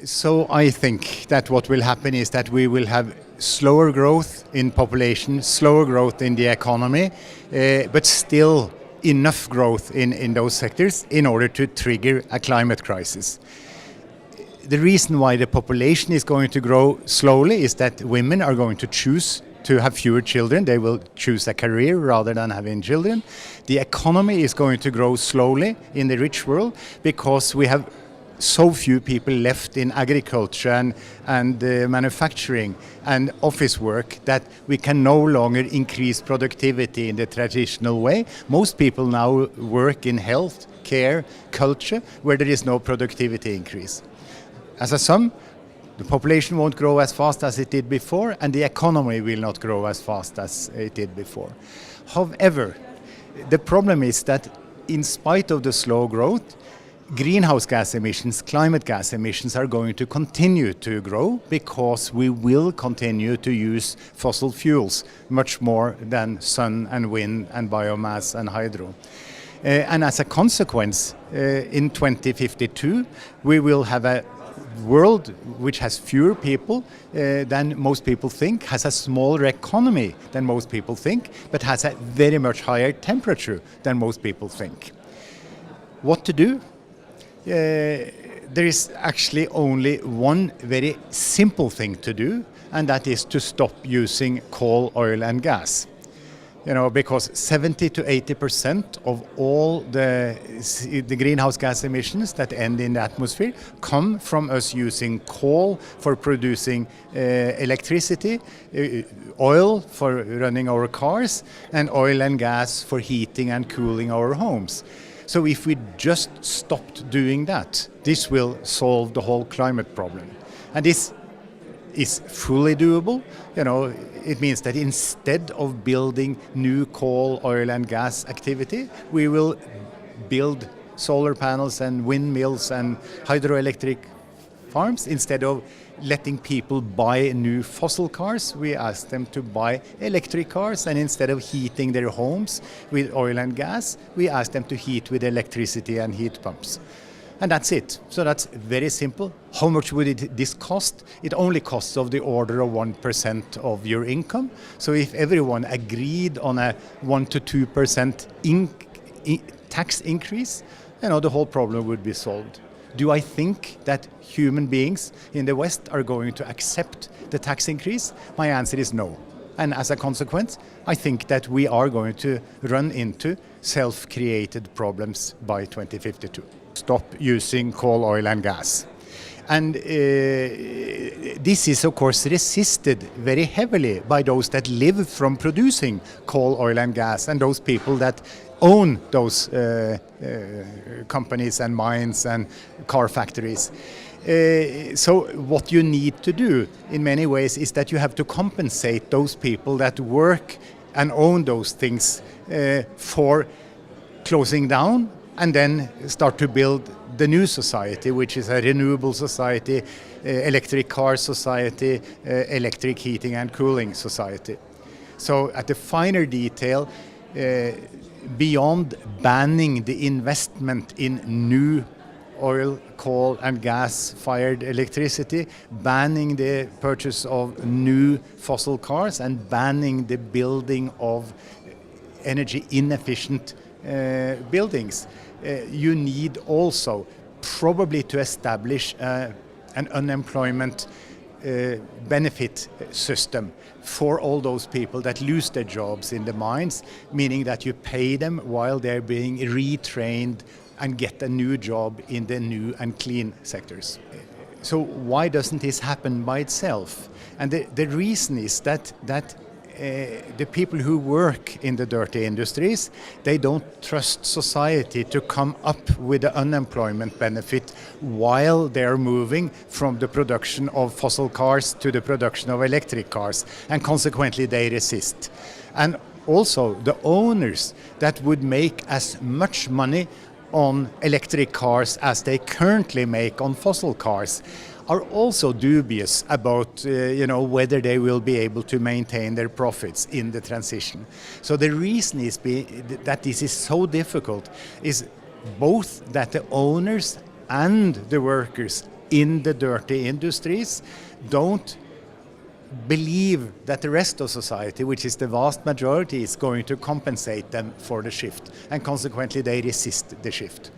So I think that what will happen is that we will have slower growth in population, slower growth in the economy, but still enough growth in those sectors in order to trigger a climate crisis. The reason why the population is going to grow slowly is that women are going to choose to have fewer children. They will choose a career rather than having children. The economy is going to grow slowly in the rich world because we have so few people left in agriculture and manufacturing and office work that we can no longer increase productivity in the traditional way. Most people now work in health, care, culture, where there is no productivity increase. As a sum, the population won't grow as fast as it did before, and the economy will not grow as fast as it did before. However, the problem is that in spite of the slow growth, greenhouse gas emissions, climate gas emissions are going to continue to grow because we will continue to use fossil fuels much more than sun and wind and biomass and hydro. And as a consequence, in 2052, we will have a world which has fewer people than most people think, has a smaller economy than most people think, but has a very much higher temperature than most people think. What to do? There is actually only one very simple thing to do, and that is to stop using coal, oil and gas. Because 70 to 80% of all the greenhouse gas emissions that end in the atmosphere come from us using coal for producing electricity, oil for running our cars, and oil and gas for heating and cooling our homes. So if we just stopped doing that, this will solve the whole climate problem. And this is fully doable. It means that instead of building new coal, oil and gas activity, we will build solar panels and windmills and hydroelectric farms. Instead of letting people buy new fossil cars, we ask them to buy electric cars, and instead of heating their homes with oil and gas, we ask them to heat with electricity and heat pumps. And that's it. So that's very simple. How much would this cost? It only costs of the order of 1% of your income. So if everyone agreed on a 1 to 2% tax increase, the whole problem would be solved. Do I think that human beings in the West are going to accept the tax increase? My answer is no. And as a consequence, I think that we are going to run into self-created problems by 2052. Stop using coal, oil and gas. And this is, of course, resisted very heavily by those that live from producing coal, oil and gas, and those people that own those companies and mines and car factories. So what you need to do in many ways is that you have to compensate those people that work and own those things for closing down, and then start to build the new society, which is a renewable society, electric car society, electric heating and cooling society. So at the finer detail, beyond banning the investment in new oil, coal and gas-fired electricity, banning the purchase of new fossil cars, and banning the building of energy inefficient buildings. You need also probably to establish an unemployment benefit system for all those people that lose their jobs in the mines, meaning that you pay them while they're being retrained and get a new job in the new and clean sectors. So why doesn't this happen by itself? And the reason is that the people who work in the dirty industries, they don't trust society to come up with the unemployment benefit while they're moving from the production of fossil cars to the production of electric cars, and consequently they resist. And also the owners that would make as much money on electric cars as they currently make on fossil cars are also dubious about whether they will be able to maintain their profits in the transition. So the reason is that this is so difficult is both that the owners and the workers in the dirty industries don't believe that the rest of society, which is the vast majority, is going to compensate them for the shift, and consequently they resist the shift.